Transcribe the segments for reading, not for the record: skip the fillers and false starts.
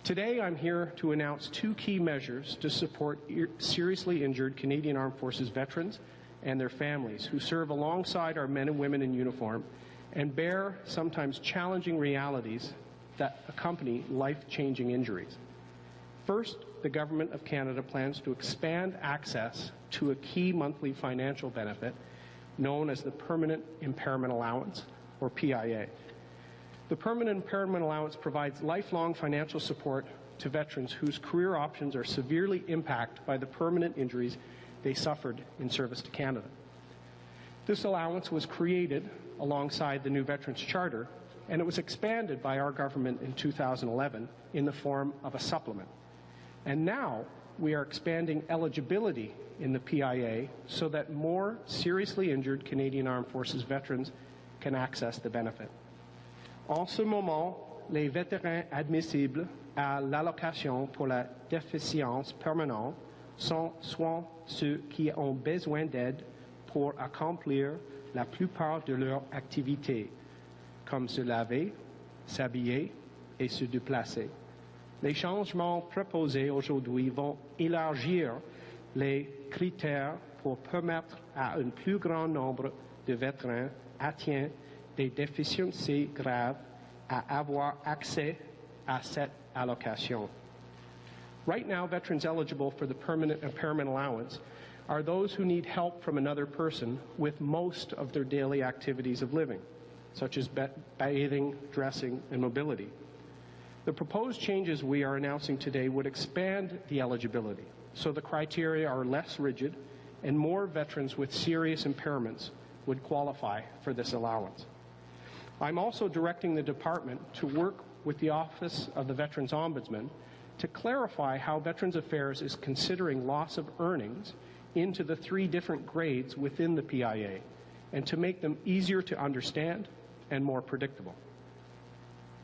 Today, I'm here to announce two key measures to support seriously injured Canadian Armed Forces veterans and their families who serve alongside our men and women in uniform and bear sometimes challenging realities that accompany life-changing injuries. First, the Government of Canada plans to expand access to a key monthly financial benefit known as the Permanent Impairment Allowance, or PIA. The Permanent Impairment Allowance provides lifelong financial support to veterans whose career options are severely impacted by the permanent injuries they suffered in service to Canada. This allowance was created alongside the new Veterans Charter, and it was expanded by our government in 2011 in the form of a supplement. And now we are expanding eligibility in the PIA so that more seriously injured Canadian Armed Forces veterans can access the benefit. En ce moment, les vétérans admissibles à l'allocation pour la déficience permanente sont soit ceux qui ont besoin d'aide pour accomplir la plupart de leurs activités, comme se laver, s'habiller et se déplacer. Les changements proposés aujourd'hui vont élargir les critères pour permettre à un plus grand nombre de vétérans atteints des déficiences graves à avoir accès à cette allocation. Right now, veterans eligible for the Permanent Impairment Allowance are those who need help from another person with most of their daily activities of living, such as bathing, dressing, and mobility. The proposed changes we are announcing today would expand the eligibility, so the criteria are less rigid and more veterans with serious impairments would qualify for this allowance. I'm also directing the Department to work with the Office of the Veterans Ombudsman to clarify how Veterans Affairs is considering loss of earnings into the 3 different grades within the PIA and to make them easier to understand and more predictable.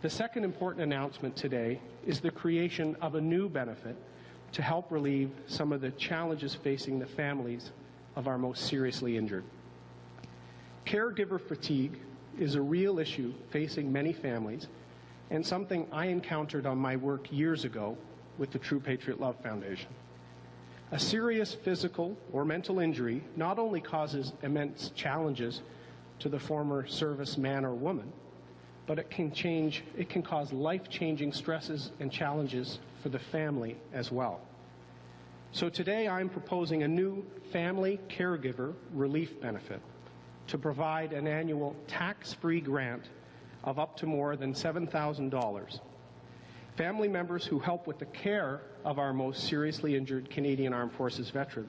The second important announcement today is the creation of a new benefit to help relieve some of the challenges facing the families of our most seriously injured. Caregiver fatigue is a real issue facing many families and something I encountered on my work years ago with the True Patriot Love Foundation. A serious physical or mental injury not only causes immense challenges to the former service man or woman, but it can cause life-changing stresses and challenges for the family as well. So today I'm proposing a new family caregiver relief benefit to provide an annual tax-free grant of up to more than $7,000. Family members who help with the care of our most seriously injured Canadian Armed Forces veteran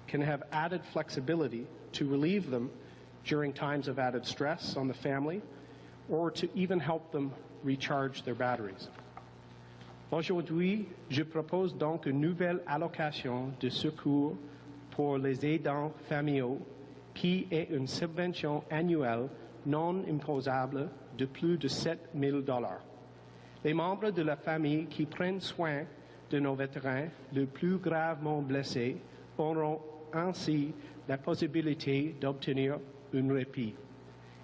can have added flexibility to relieve them during times of added stress on the family or to even help them recharge their batteries. Aujourd'hui, je propose donc une nouvelle allocation de secours pour les aidants familiaux qui est une subvention annuelle non imposable de plus de $7 000. Les membres de la famille qui prennent soin de nos vétérans les plus gravement blessés auront ainsi la possibilité d'obtenir un répit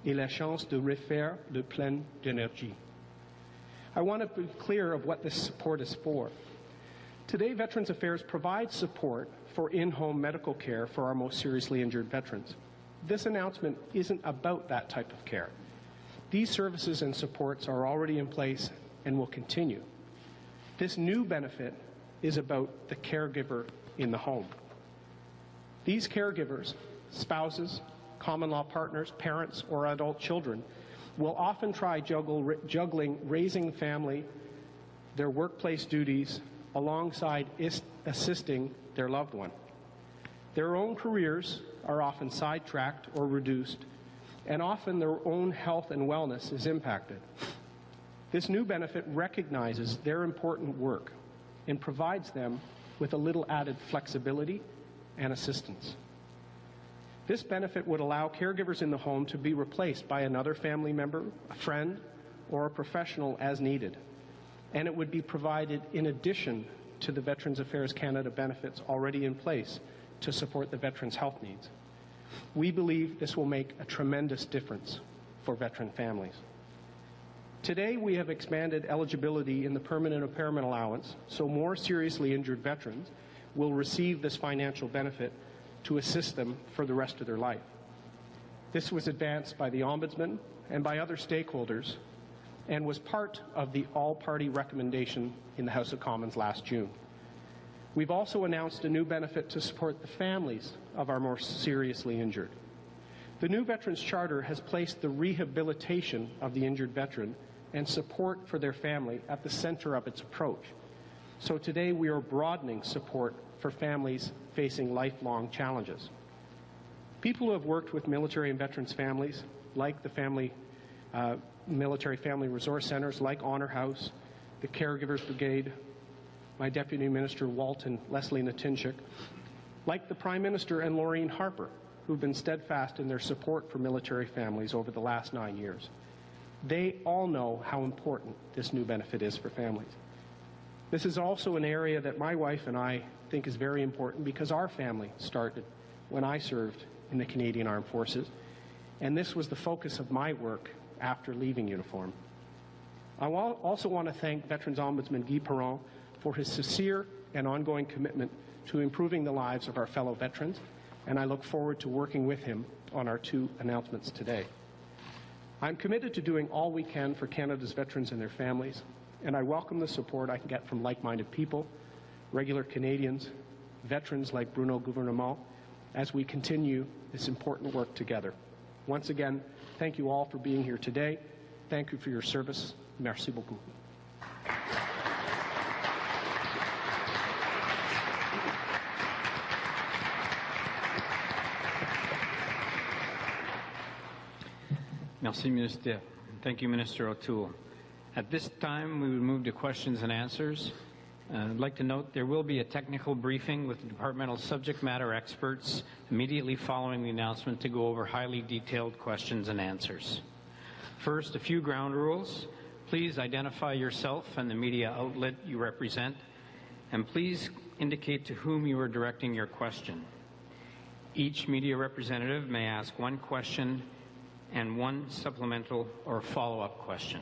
et la chance de refaire le plein d'énergie. I want to be clear of what this support is for. Today, Veterans Affairs provides support for in-home medical care for our most seriously injured veterans. This announcement isn't about that type of care. These services and supports are already in place and will continue. This new benefit is about the caregiver in the home. These caregivers, spouses, common law partners, parents, or adult children will often try juggling raising family, their workplace duties, alongside assisting their loved one. Their own careers are often sidetracked or reduced, and often their own health and wellness is impacted. This new benefit recognizes their important work and provides them with a little added flexibility and assistance. This benefit would allow caregivers in the home to be replaced by another family member, a friend, or a professional as needed. And it would be provided in addition to the Veterans Affairs Canada benefits already in place to support the veterans' health needs. We believe this will make a tremendous difference for veteran families. Today, we have expanded eligibility in the permanent impairment allowance, so more seriously injured veterans will receive this financial benefit to assist them for the rest of their life. This was advanced by the Ombudsman and by other stakeholders and was part of the all-party recommendation in the House of Commons last June. We've also announced a new benefit to support the families of our more seriously injured. The new Veterans Charter has placed the rehabilitation of the injured veteran and support for their family at the center of its approach. So today we are broadening support for families facing lifelong challenges. People who have worked with military and veterans families, like the Military Family Resource Centers, like Honor House, the Caregivers Brigade, my Deputy Minister Walton, Leslie Natinchuk, like the Prime Minister and Laureen Harper, who've been steadfast in their support for military families over the last 9 years. They all know how important this new benefit is for families. This is also an area that my wife and I think is very important because our family started when I served in the Canadian Armed Forces, and this was the focus of my work after leaving uniform. I also want to thank Veterans Ombudsman Guy Perron for his sincere and ongoing commitment to improving the lives of our fellow veterans, and I look forward to working with him on our 2 announcements today. I'm committed to doing all we can for Canada's veterans and their families, and I welcome the support I can get from like-minded people, regular Canadians, veterans like Bruno Gouvernement, as we continue this important work together. Once again, thank you all for being here today. Thank you for your service. Merci beaucoup. Merci, Minister. Thank you, Minister O'Toole. At this time, we will move to questions and answers. I'd like to note there will be a technical briefing with the departmental subject matter experts immediately following the announcement to go over highly detailed questions and answers. First, a few ground rules. Please identify yourself and the media outlet you represent, and please indicate to whom you are directing your question. Each media representative may ask 1 question and 1 supplemental or follow-up question.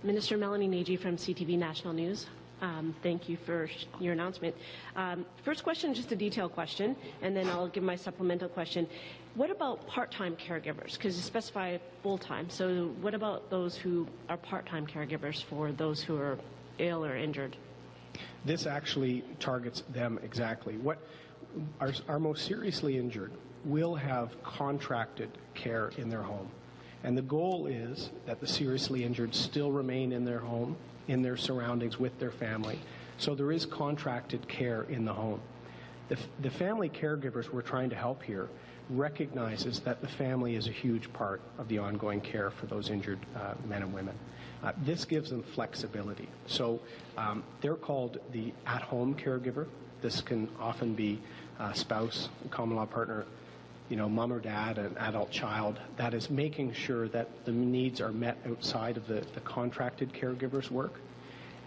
Minister Melanie Nagy from CTV National News. Thank you for your announcement. First question, just a detailed question, and then I'll give my supplemental question. What about part-time caregivers? Because you specify full-time. So what about those who are part-time caregivers for those who are ill or injured? This actually targets them exactly. What our most seriously injured will have contracted care in their home. And the goal is that the seriously injured still remain in their home, in their surroundings with their family. So there is contracted care in the home. The family caregivers we're trying to help here recognizes that the family is a huge part of the ongoing care for those injured men and women. This gives them flexibility. So they're called the at-home caregiver. This can often be a spouse, a common law partner, mom or dad, an adult child. That is making sure that the needs are met outside of the contracted caregiver's work.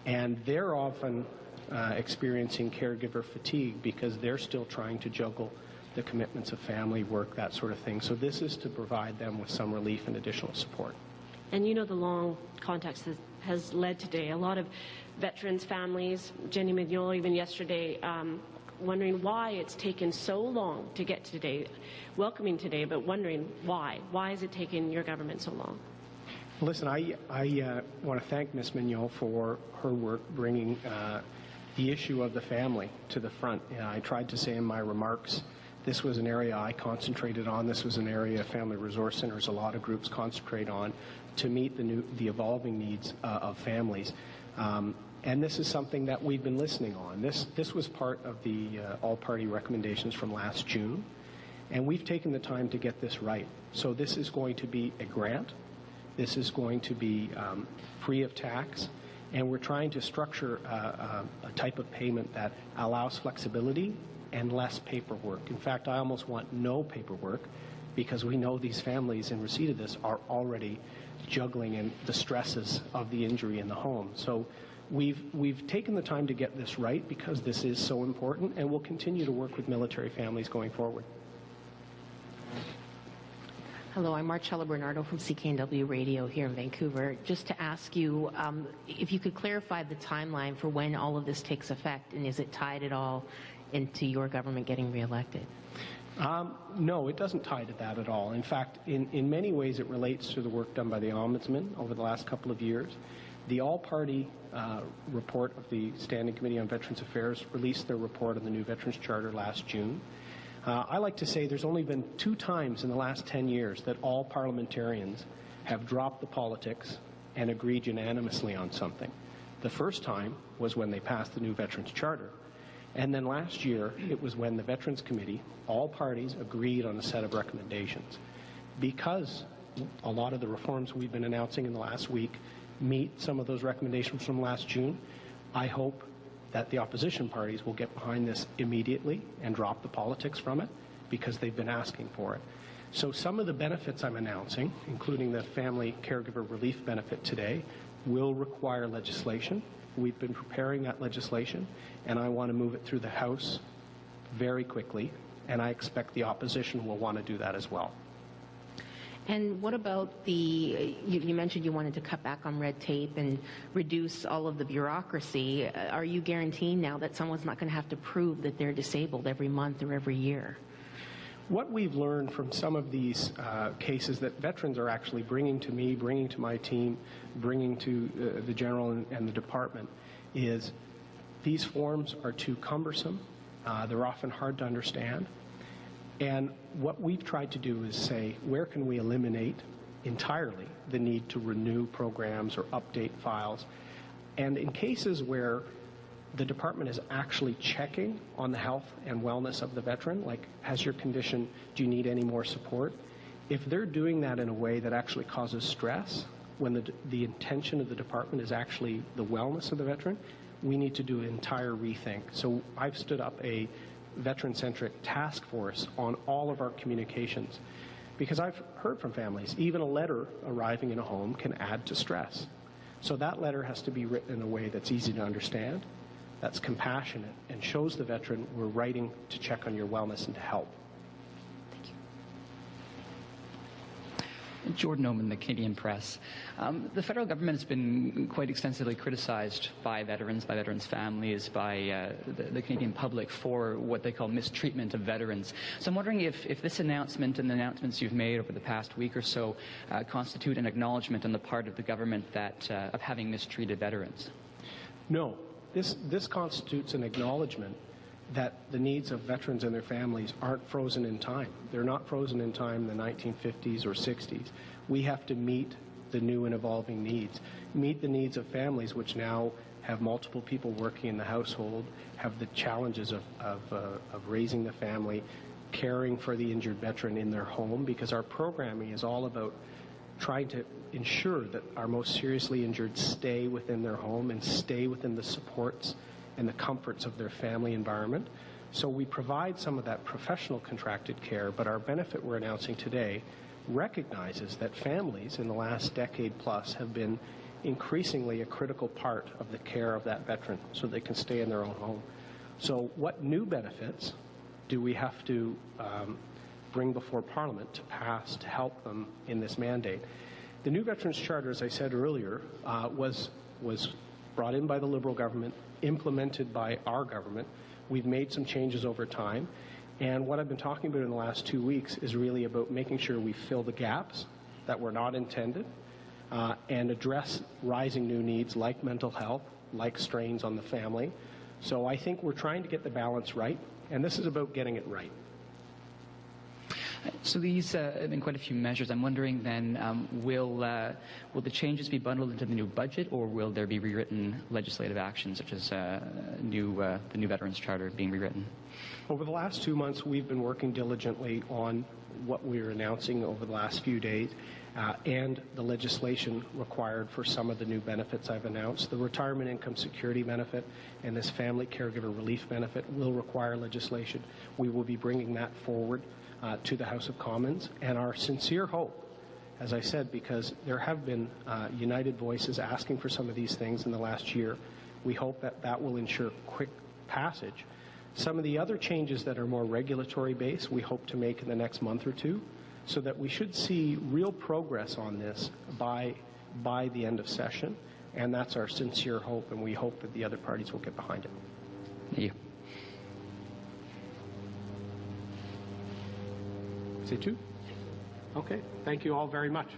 And they're often experiencing caregiver fatigue because they're still trying to juggle the commitments of family, work, that sort of thing. So this is to provide them with some relief and additional support. And the long context that has led today. A lot of veterans' families, Jenny Mignol even yesterday, wondering why it's taken so long to get to today, welcoming today, but wondering why. Why has it taken your government so long? Listen, I want to thank Ms. Mignol for her work bringing the issue of the family to the front. I tried to say in my remarks, this was an area I concentrated on. This was an area family resource centers, a lot of groups concentrate on to meet the evolving needs of families. And this is something that we've been listening on. This was part of the all-party recommendations from last June, and we've taken the time to get this right. So this is going to be a grant. This is going to be free of tax, and we're trying to structure a type of payment that allows flexibility and less paperwork. In fact, I almost want no paperwork because we know these families in receipt of this are already juggling in the stresses of the injury in the home. So we've taken the time to get this right because this is so important, and we'll continue to work with military families going forward. Hello, I'm Marcella Bernardo from CKNW Radio here in Vancouver. Just to ask you if you could clarify the timeline for when all of this takes effect, and is it tied at all into your government getting reelected? No, it doesn't tie to that at all. In fact, in many ways it relates to the work done by the Ombudsman over the last couple of years. The all-party report of the Standing Committee on Veterans Affairs released their report on the new Veterans Charter last June. I like to say there's only been 2 times in the last 10 years that all parliamentarians have dropped the politics and agreed unanimously on something. The first time was when they passed the new Veterans Charter. And then last year, it was when the Veterans Committee, all parties agreed on a set of recommendations. Because a lot of the reforms we've been announcing in the last week meet some of those recommendations from last June, I hope that the opposition parties will get behind this immediately and drop the politics from it, because they've been asking for it. So some of the benefits I'm announcing, including the family caregiver relief benefit today, will require legislation. We've been preparing that legislation, and I want to move it through the House very quickly, and I expect the opposition will want to do that as well. And what about you mentioned you wanted to cut back on red tape and reduce all of the bureaucracy. Are you guaranteeing now that someone's not going to have to prove that they're disabled every month or every year? What we've learned from some of these cases that veterans are actually bringing to me, bringing to my team, bringing to the General and the Department is these forms are too cumbersome. They're often hard to understand. And what we've tried to do is say, where can we eliminate entirely the need to renew programs or update files? And in cases where the department is actually checking on the health and wellness of the veteran, like, has your condition, do you need any more support? If they're doing that in a way that actually causes stress, when the intention of the department is actually the wellness of the veteran, we need to do an entire rethink. So I've stood up a veteran-centric task force on all of our communications, because I've heard from families, even a letter arriving in a home can add to stress. So that letter has to be written in a way that's easy to understand, that's compassionate, and shows the veteran we're writing to check on your wellness and to help. Thank you. Jordan Oman, the Canadian Press. The federal government has been quite extensively criticized by veterans, by veterans' families, by the Canadian public for what they call mistreatment of veterans. So I'm wondering if this announcement and the announcements you've made over the past week or so constitute an acknowledgement on the part of the government that of having mistreated veterans. No, this constitutes an acknowledgement that the needs of veterans and their families aren't frozen in time. They're not frozen in time in the 1950s or 60s. We have to meet the new and evolving needs, meet the needs of families which now have multiple people working in the household, have the challenges of raising the family, caring for the injured veteran in their home, because our programming is all about trying to ensure that our most seriously injured stay within their home and stay within the supports and the comforts of their family environment. So we provide some of that professional contracted care, but our benefit we're announcing today recognizes that families in the last decade plus have been increasingly a critical part of the care of that veteran so they can stay in their own home. So what new benefits do we have to bring before Parliament to pass to help them in this mandate? The new Veterans Charter, as I said earlier, was brought in by the Liberal government, implemented by our government. We've made some changes over time. And what I've been talking about in the last 2 weeks is really about making sure we fill the gaps that were not intended and address rising new needs like mental health, like strains on the family. So I think we're trying to get the balance right, and this is about getting it right. So these have been quite a few measures. I'm wondering then, will the changes be bundled into the new budget, or will there be rewritten legislative actions, such as the new Veterans Charter being rewritten? Over the last 2 months, we've been working diligently on what we're announcing over the last few days and the legislation required for some of the new benefits I've announced. The Retirement Income Security Benefit and this Family Caregiver Relief Benefit will require legislation. We will be bringing that forward to the House of Commons, and our sincere hope, as I said, because there have been united voices asking for some of these things in the last year, we hope that that will ensure quick passage. Some of the other changes that are more regulatory based we hope to make in the next month or two, so that we should see real progress on this by the end of session. And that's our sincere hope, and we hope that the other parties will get behind it. Thank you. Say two? Okay. Thank you all very much.